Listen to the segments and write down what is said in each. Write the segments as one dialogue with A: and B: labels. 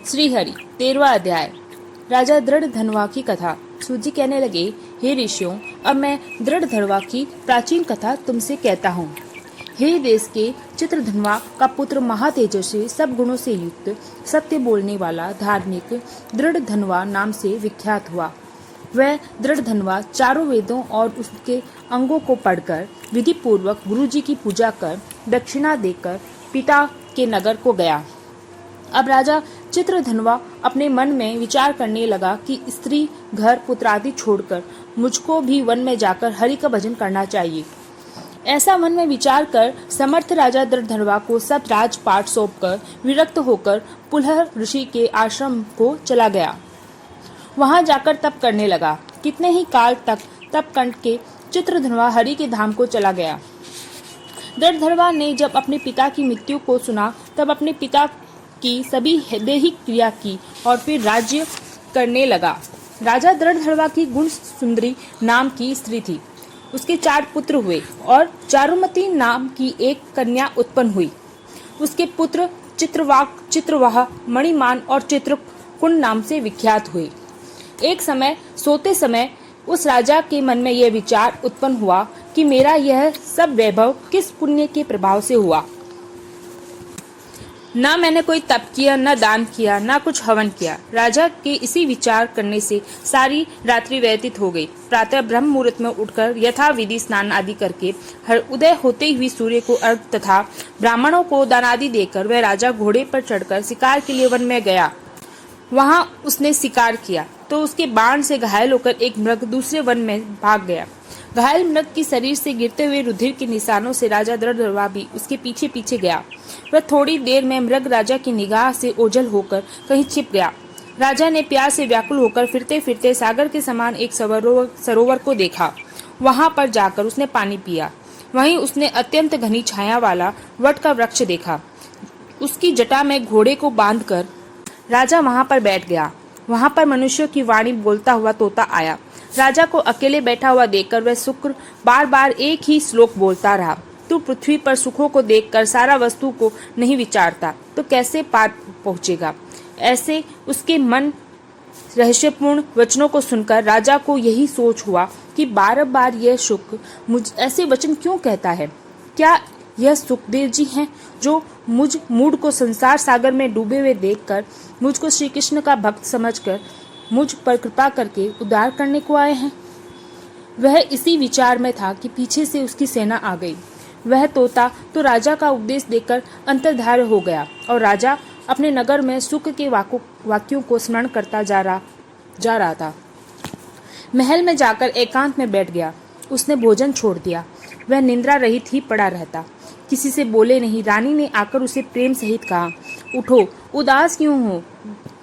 A: श्रीहरि 13वां अध्याय। राजा दृढ़ धनवा की कथा। सूजी कहने लगे, हे ऋषियों, अब मैं दृढ़ धनवा की प्राचीन कथा तुमसे कहता हूँ। हे देश के चित्रधनवा का पुत्र महातेजस्वी, सब गुणों से युक्त, सत्य बोलने वाला, धार्मिक दृढ़ धनवा नाम से विख्यात हुआ। वह दृढ़ धनवा चारों वेदों और उसके अंगों को पढ़कर विधि पूर्वक गुरुजी की पूजा कर दक्षिणा देकर पिता के नगर को गया। अब राजा चित्रधनवा अपने मन में विचार करने लगा कि स्त्री, घर, पुत्र आदि छोड़कर मुझको भी वन में जाकर हरि का भजन करना चाहिए। ऐसा मन में विचार कर समर्थ राजा दृढ़धनवा को सब राजपाट सौंपकर विरक्त होकर पुलह ऋषि के आश्रम को चला गया। वहां जाकर तप करने लगा। कितने ही काल तक तप करके चित्रधनवा हरि के धाम को चला गया। दृढ़धनवा ने जब अपने पिता की मृत्यु को सुना तब अपने पिता की सभी दैहिक क्रिया की और फिर राज्य करने लगा। राजा दृढ़धनवा की गुण सुंदरी नाम की स्त्री थी। उसके 4 पुत्र हुए और चारुमती नाम की एक कन्या उत्पन्न हुई। उसके पुत्र चित्रवाक, चित्रवाह, मणिमान और चित्रकुंड नाम से विख्यात हुए। एक समय सोते समय उस राजा के मन में यह विचार उत्पन्न हुआ कि मेरा यह सब वैभव किस पुण्य के प्रभाव से हुआ। न मैंने कोई तप किया, न दान किया, न कुछ हवन किया। राजा के इसी विचार करने से सारी रात्रि व्यतीत हो गई। प्रातः ब्रह्म मुहूर्त में उठकर यथा विधि स्नान आदि करके हर उदय होते हुए सूर्य को अर्घ तथा ब्राह्मणों को दान आदि देकर वह राजा घोड़े पर चढ़कर शिकार के लिए वन में गया। वहां उसने शिकार किया तो उसके बाण से घायल होकर एक मृग दूसरे वन में भाग गया। घायल मृग की शरीर से गिरते हुए रुधिर के निशानों से राजा दृढ़धनवा भी उसके पीछे पीछे गया। वह थोड़ी देर में मृग राजा की निगाह से ओझल होकर कहीं छिप गया। राजा ने प्यास से व्याकुल होकर फिरते फिरते सागर के समान एक सरोवर को देखा। वहां पर जाकर उसने पानी पिया। वहीं उसने अत्यंत घनी छाया वाला वट का वृक्ष देखा। उसकी जटा में घोड़े को बांधकर राजा वहां पर बैठ गया। वहां पर मनुष्यों की वाणी बोलता हुआ तोता आया। राजा को अकेले बैठा हुआ देखकर वह शुक्र बार बार एक ही श्लोक बोलता रहा, तू पृथ्वी पर सुखों को देखकर सारा वस्तु को नहीं विचारता तो कैसे पार पहुंचेगा। ऐसे उसके मन रहस्यपूर्ण वचनों को सुनकर राजा को यही सोच हुआ कि बार बार यह शुक्र मुझ ऐसे वचन क्यों कहता है। क्या यह सुखदेव जी हैं जो मुझ मूढ़ को संसार सागर में डूबे हुए देखकर मुझको श्री कृष्ण का भक्त समझकर मुझ पर कृपा करके उद्धार करने को आए हैं। वह इसी विचार में था कि पीछे से उसकी सेना आ गई। वह तोता तो राजा का उपदेश देकर अंतर्धार्य हो गया और राजा अपने नगर में सुख के वाक्यों को स्मरण करता जा रहा था। महल में जाकर एकांत में बैठ गया। उसने भोजन छोड़ दिया। वह निंद्रा रहित ही पड़ा रहता, किसी से बोले नहीं। रानी ने आकर उसे प्रेम सहित कहा, उठो, उदास क्यों हो,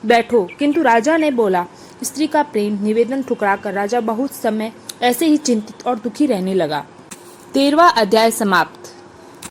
A: बैठो। किंतु राजा ने बोला। स्त्री का प्रेम निवेदन ठुकराकर राजा बहुत समय ऐसे ही चिंतित और दुखी रहने लगा। 13वां अध्याय समाप्त।